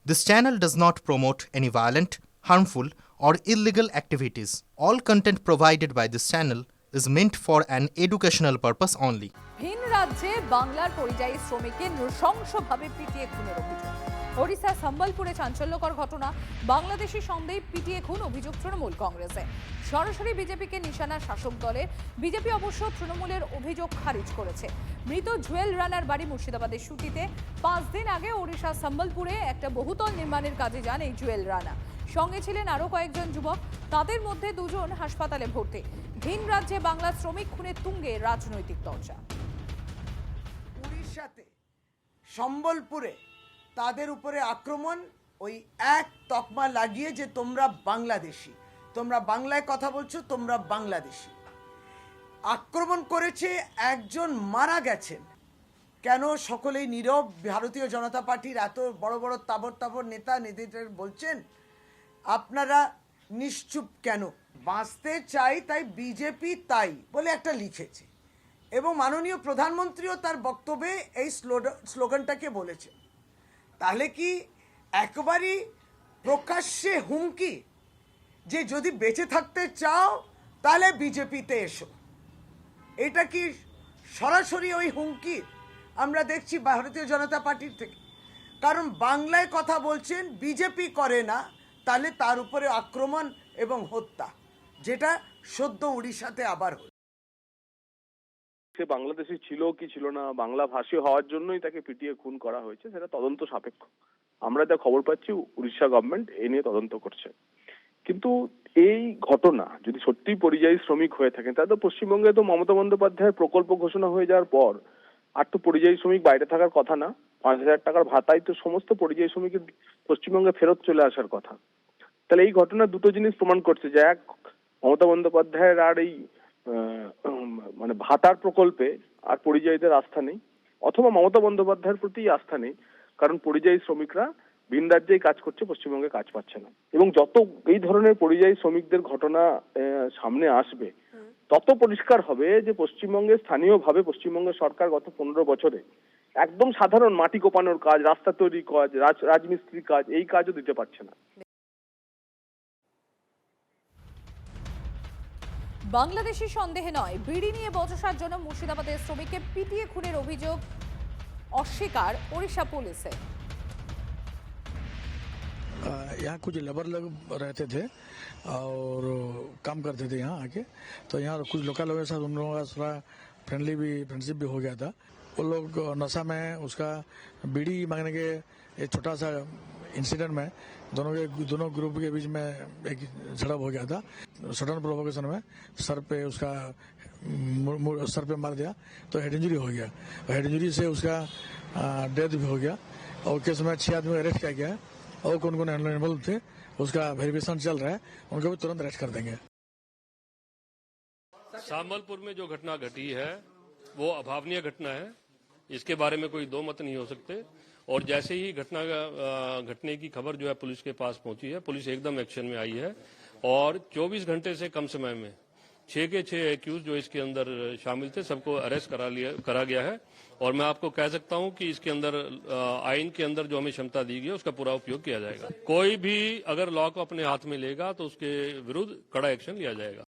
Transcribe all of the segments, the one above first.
This channel does not promote any violent, harmful, or illegal activities. All content provided by this channel is meant for an educational purpose only. ভিন রাজ্যে বাংলার পরিযায়ী শ্রমিককে নৃশংসভাবে পিটিয়ে খুনের অভিযোগ। ওড়িশা সম্বলপুরে চাঞ্চল্যকর ঘটনা। বাংলাদেশি সন্দেহে পিটিয়ে খুন অভিযোগ তৃণমূল কংগ্রেসে। সরাসরি বিজেপিকে নিশানা শাসক দলের। বিজেপি অবশ্য তৃণমূলের অভিযোগ খারিজ করেছে। মৃত জুয়েল রানার বাড়ি মুর্শিদাবাদের সুতিতে। 5 দিন আগে ওড়িশা সম্বলপুরে একটা বহুতল নির্মাণের কাজে যান এই জুয়েল রানা। সঙ্গে ছিলেন আরো কয়েকজন যুবক, তাদের মধ্যে 2 জন হাসপাতালে ভর্তি। ভিন রাজ্যে বাংলা শ্রমিক খুনের তুঙ্গে রাজনৈতিক চর্চা। উড়িষ্যাতে সম্বলপুরে তাদের উপরে আক্রমণ, ওই এক তকমা লাগিয়ে যে তোমরা বাংলাদেশি, তোমরা বাংলায় কথা বলছো, তোমরা বাংলাদেশি। আক্রমণ করেছে, একজন মারা গেছেন। কেন সকলেই নীরব? ভারতীয় জনতা পার্টির এত বড় বড় তাবর নেতা নেত্রীরা বলছেন, আপনারা নিশ্চুপ কেন? বাঁচতে চাই তাই বিজেপি তাই বলে একটা লিখেছে, এবং মাননীয় প্রধানমন্ত্রীও তার বক্তব্যে এই স্লোগানটাকে বলেছে। তাহলে কি একবারই প্রকাশ্যে হুমকি যে যদি বেঁচে থাকতে চাও তাহলে বিজেপিতে এসো? এটা কি সরাসরি ওই হুমকি আমরা দেখছি ভারতীয় জনতা পার্টির থেকে? কারণ বাংলায় কথা বলছেন, বিজেপি করে না, তাহলে তার উপরে আক্রমণ এবং হত্যা, যেটা সদ্য উড়িষ্যাতে আবার হল। সে বাংলাদেশি ছিল কি ছিল না, বাংলা ভাষী হওয়ার জন্যই তাকে পিটিয়ে খুন করা হয়েছে, সেটা তদন্ত সাপেক্ষ। আমরা যা খবর পাচ্ছি উড়িষ্যা গভর্নমেন্ট এই নিয়ে তদন্ত করছে। কিন্তু এই ঘটনা যদি সত্যি পরিযায়ী শ্রমিক হয়ে থাকে, তাহলে তো পশ্চিমবঙ্গে তো মমতা বন্দ্যোপাধ্যায়ের প্রকল্প ঘোষণা হয়ে যাওয়ার পর আর তো পরিযায়ী শ্রমিক বাইরে থাকার কথা না। 5,000 টাকার ভাতায় তো সমস্ত পরিযায়ী শ্রমিকের পশ্চিমবঙ্গে ফেরত চলে আসার কথা। তাহলে এই ঘটনা দুটো জিনিস প্রমাণ করছে যে, এক, মমতা বন্দ্যোপাধ্যায়ের আর এই মানে ভাতার প্রকল্পে আর পরিযায়ীদের আস্থা নেই, অথবা মমতা বন্দ্যোপাধ্যায়ের প্রতি আস্থা নেই, কারণ পরিযায়ী শ্রমিকরা ভিন রাজ্যেই কাজ করছে, পশ্চিমবঙ্গে কাজ পাচ্ছে না। এবং যত এই ধরনের পরিযায়ী শ্রমিকদের ঘটনা সামনে আসবে, তত পরিষ্কার হবে যে পশ্চিমবঙ্গে স্থানীয়ভাবে পশ্চিমবঙ্গের সরকার গত 15 বছরে একদম সাধারণ মাটি কোপানোর কাজ, রাস্তা তৈরি কাজ, রাজমিস্ত্রির কাজ, এই কাজও দিতে পারছে না। বাংলাদেশি সন্দেহে নয়, বিড়ি নিয়ে বচসার জন্য মুর্শিদাবাদের শ্রমিককে পিটিয়ে খুনের অভিযোগ অস্বীকার ওড়িশা পুলিশে। यहाँ कुछ लेबर लोग रहते थे और काम करते थे यहाँ आके, तो यहाँ कुछ लोकल लोगों के साथ उन लोगों का थोड़ा फ्रेंडशिप भी हो गया था। वो लोग नशा में उसका बीड़ी मांगने के एक छोटा सा इंसिडेंट में दोनों ग्रुप के बीच में एक झड़प हो गया था। सडन प्रोवोकेशन में सर पे मार दिया, तो हेड इंजरी हो गया। हेड इंजरी से उसका डेथ भी हो गया, और केस में 6 आदमी अरेस्ट किया गया है, और कौन कौन इन्वॉल्व थे उसका वेरिफिकेशन चल रहा है, उनको भी तुरंत अरेस्ट कर देंगे। संबलपुर में जो घटना घटी है वो अभावनीय घटना है, इसके बारे में कोई दो मत नहीं हो सकते। और जैसे ही घटने की खबर जो है पुलिस के पास पहुंची है, पुलिस एकदम एक्शन में आई है, और 24 घंटे से कम समय में 6 के 6 एक्यूज जो इसके अंदर शामिल थे सबको अरेस्ट करा गया है। और मैं आपको कह सकता हूं कि इसके अंदर आइन के अंदर जो हमें क्षमता दी गई है उसका पूरा उपयोग किया जाएगा। कोई भी अगर लॉ को अपने हाथ में लेगा तो उसके विरुद्ध कड़ा एक्शन लिया जाएगा।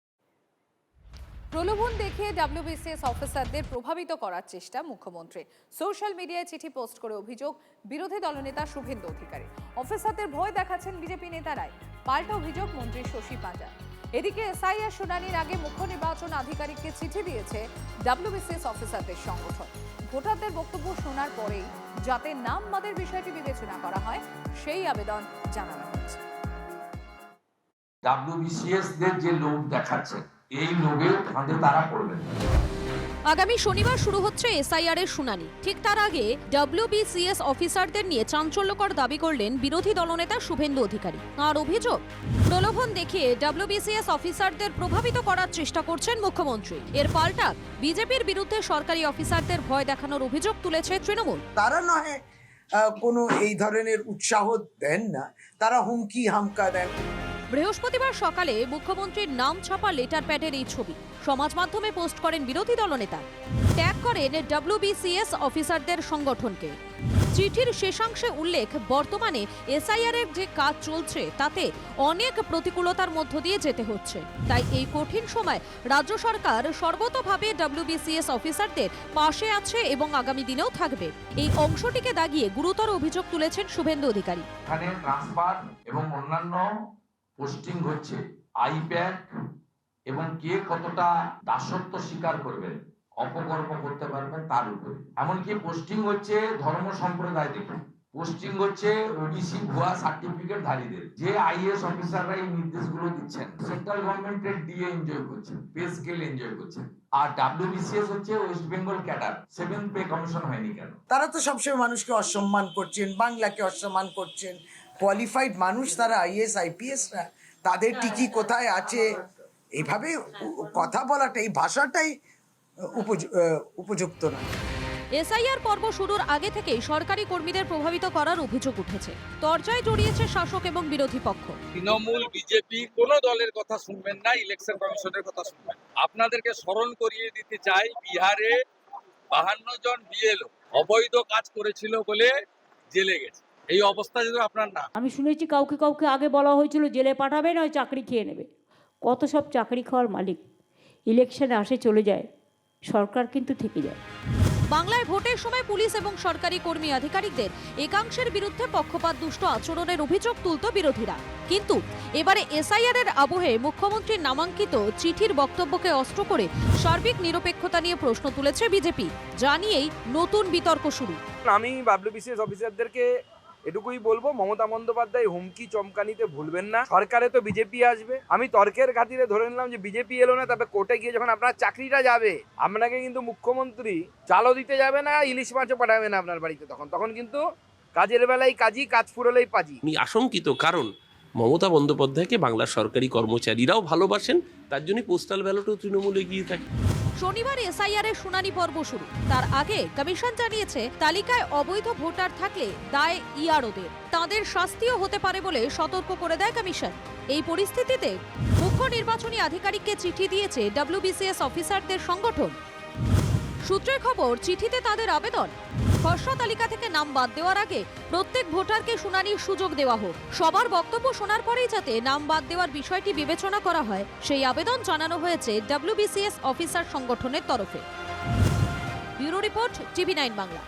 প্রলোভন দেখিয়ে ডাব্লিউবিসিএস অফিসারদের প্রভাবিত করার চেষ্টা মুখ্যমন্ত্রী। সোশ্যাল মিডিয়ায় চিঠি পোস্ট করে অভিযোগ বিরোধী দলনেতা শুভেন্দু অধিকারী। অফিসারদের ভয় দেখাচ্ছেন বিজেপি নেতারাই, পাল্টা অভিযোগ মন্ত্রী শশী পাঁজা। এদিকে এসআইআর শুনানির আগে মুখ্য নির্বাচন আধিকারিককে চিঠি দিয়েছে ডাব্লিউবিসিএস অফিসারদের সংগঠন। ভোটারদের বক্তব্য শোনার পরেই যাতে নাম বাদের বিষয়টি বিবেচনা করা হয় সেই আবেদন জানানো হয়েছে। ডাব্লিউবিসিএস দের যে লোক দেখাচ্ছে, এই লোকের ফাঁদে তারা পড়বেন। আগামী শনিবার শুরু হচ্ছে এসআইআর এর শুনানি। ঠিক তার আগে ডাব্লিউবিসিএস অফিসারদের নিয়ে চাঞ্চল্যকর দাবি করলেন বিরোধী দলনেতা শুভেন্দু অধিকারী। আর অভিযোগ, প্রলোভন দেখিয়ে ডাব্লিউবিসিএস অফিসারদের প্রভাবিত করার চেষ্টা করছেন মুখ্যমন্ত্রী। এর পাল্টা বিজেপির বিরুদ্ধে সরকারি অফিসারদের ভয় দেখানোর অভিযোগ তুলেছে তৃণমূল। তারা নয় কোনো এই ধরনের উৎসাহ দেন না, তারা হুমকি হামকা দেন। বৃহস্পতিবার সকালে মুখ্যমন্ত্রীর নাম ছাপা লেটার প্যাডের এই ছবি সমাজ মাধ্যমে পোস্ট করেন বিরোধী দলনেতা। ট্যাগ করেন ডাব্লিউবিসিএস অফিসারদের সংগঠনকে। চিঠির শেষাংশে উল্লেখ, বর্তমানে এসআইআর এর যে কাজ চলছে তাতে অনেক প্রতিকূলতার মধ্য দিয়ে যেতে হচ্ছে। তাই এই কঠিন সময় রাজ্য সরকার সর্বতোভাবে ডব্লিউবিসিএস অফিসারদের পাশে আছে এবং আগামী দিনেও থাকবে। এই অংশটিকে দাগিয়ে গুরুতর অভিযোগ তুলেছেন শুভেন্দু অধিকারী। এখানে ট্রান্সফার এবং অন্যান্য পোস্টিং হচ্ছে আইপ্যাক এবং কে কতটা দাসত্ব স্বীকার করবেন, অপকর্ম করতে পারবেন তার উপরে। এমনকি পোস্টিং হচ্ছে ধর্ম সম্প্রদায় দেখে, পোস্টিং হচ্ছে ওবিসি ভুয়া সার্টিফিকেট ধারীদের। যে আইএস অফিসাররা এই নির্দেশগুলো দিচ্ছেন সেন্ট্রাল গভর্নমেন্টের ডিএ এনজয় করছেন, পে স্কেল এনজয় করছেন। আর ডব্লিউবিসিএস হচ্ছে West Bengal cadre, 7th pay commission হয়নি কেন? তারা তো সবসময় মানুষকে অসম্মান করছেন, বাংলাকে অসম্মান করছেন। কোয়ালিফাইড মানুষ তারা, আইএস আইপিএসরা, তাদের টিকি কোথায় আছে এইভাবে কথা বলাটা, এই ভাষাটাই উপযুক্ত না। এসআইআর পর্ব শুরুর আগে থেকেই সরকারি কর্মীদের প্রভাবিত করার অভিযোগ উঠেছে। চর্চায় জড়িয়েছে শাসক এবং বিরোধী পক্ষ। তৃণমূল, বিজেপি কোনো দলের কথা শুনবেন না, ইলেকশন কমিশনের কথা শুনবেন। আপনাদেরকে স্মরণ করিয়ে দিতে চাই, বিহারে 52 জন বিএলও অবৈধ কাজ করেছিল বলে জেলে গেছে। এই অবস্থা যদি আপনার না। আমি শুনেছি কাউকে কাউকে আগে বলা হয়েছিল জেলে পাঠাবে, নয় চাকরি খেয়ে নেবে। কত সব চাকরি খাওয়ার মালিক ইলেকশনে আসে চলে যায়, সরকার কিন্তু থেকে যায়। বাংলায় ভোটের সময় পুলিশ এবং সরকারি কর্মী আধিকারিকদের একাংশের বিরুদ্ধে পক্ষপাত দুষ্ট আচরণের অভিযোগ তুলত বিরোধীরা। কিন্তু এবারে এসআইআর এর আবহে মুখ্যমন্ত্রীর নামাঙ্কিত চিঠির বক্তব্যকে অস্ত্র করে সার্বিক নিরপেক্ষতা নিয়ে প্রশ্ন তুলেছে বিজেপি। জানিয়েই নতুন বিতর্ক শুরু। আমি ডব্লিউবিসিএস অফিসারদেরকে এটুকুই বলবো, মমতা বন্দ্যোপাধ্যায় হুমকি চমকানিতে ভুলবেন না। সরকারে তো বিজেপি আসবে। আমি তর্কের খাতিরে ধরে নিলাম যে বিজেপি এলো না, তবে কোর্টে গিয়ে যখন আপনার চাকরিটা যাবে, আপনাকে কিন্তু মুখ্যমন্ত্রী চালও দিতে যাবে না, ইলিশ মাছও পাঠাবে না আপনার বাড়িতে। তখন কিন্তু কাজের বেলায় কাজী, কাজ ফুরলেই পাজি। আমি আশঙ্কিত, কারণ মমতা বন্দ্যোপাধ্যায়কে বাংলার সরকারি কর্মচারীরাও ভালোবাসেন, তার জন্য পোস্টাল ব্যালটও তৃণমূলে গিয়ে থাকে। শনিবার এসআইআর এর শুনানি পর্ব শুরু। তার আগে কমিশন জানিয়েছে তালিকায় অবৈধ ভোটার থাকলে দায় ইআরওদের, তাদের শাস্তিও হতে পারে বলে সতর্ক করে দেয় কমিশন। এই পরিস্থিতিতে মুখ্য নির্বাচনী আধিকারিককে চিঠি দিয়েছে ডব্লিউবিসিএস অফিসারদের সংগঠন। সূত্রের খবর, চিঠিতে তাদের আবেদন, খসড়া তালিকা থেকে নাম বাদ দেওয়ার আগে প্রত্যেক ভোটারকে শুনানির সুযোগ দেওয়া হোক। সবার বক্তব্য শোনার পরেই যাতে নাম বাদ দেওয়ার বিষয়টি বিবেচনা করা হয়, সেই আবেদন জানানো হয়েছে ডব্লিউবিসিএস অফিসার সংগঠনের তরফে। Bureau report, TV9 Bangla.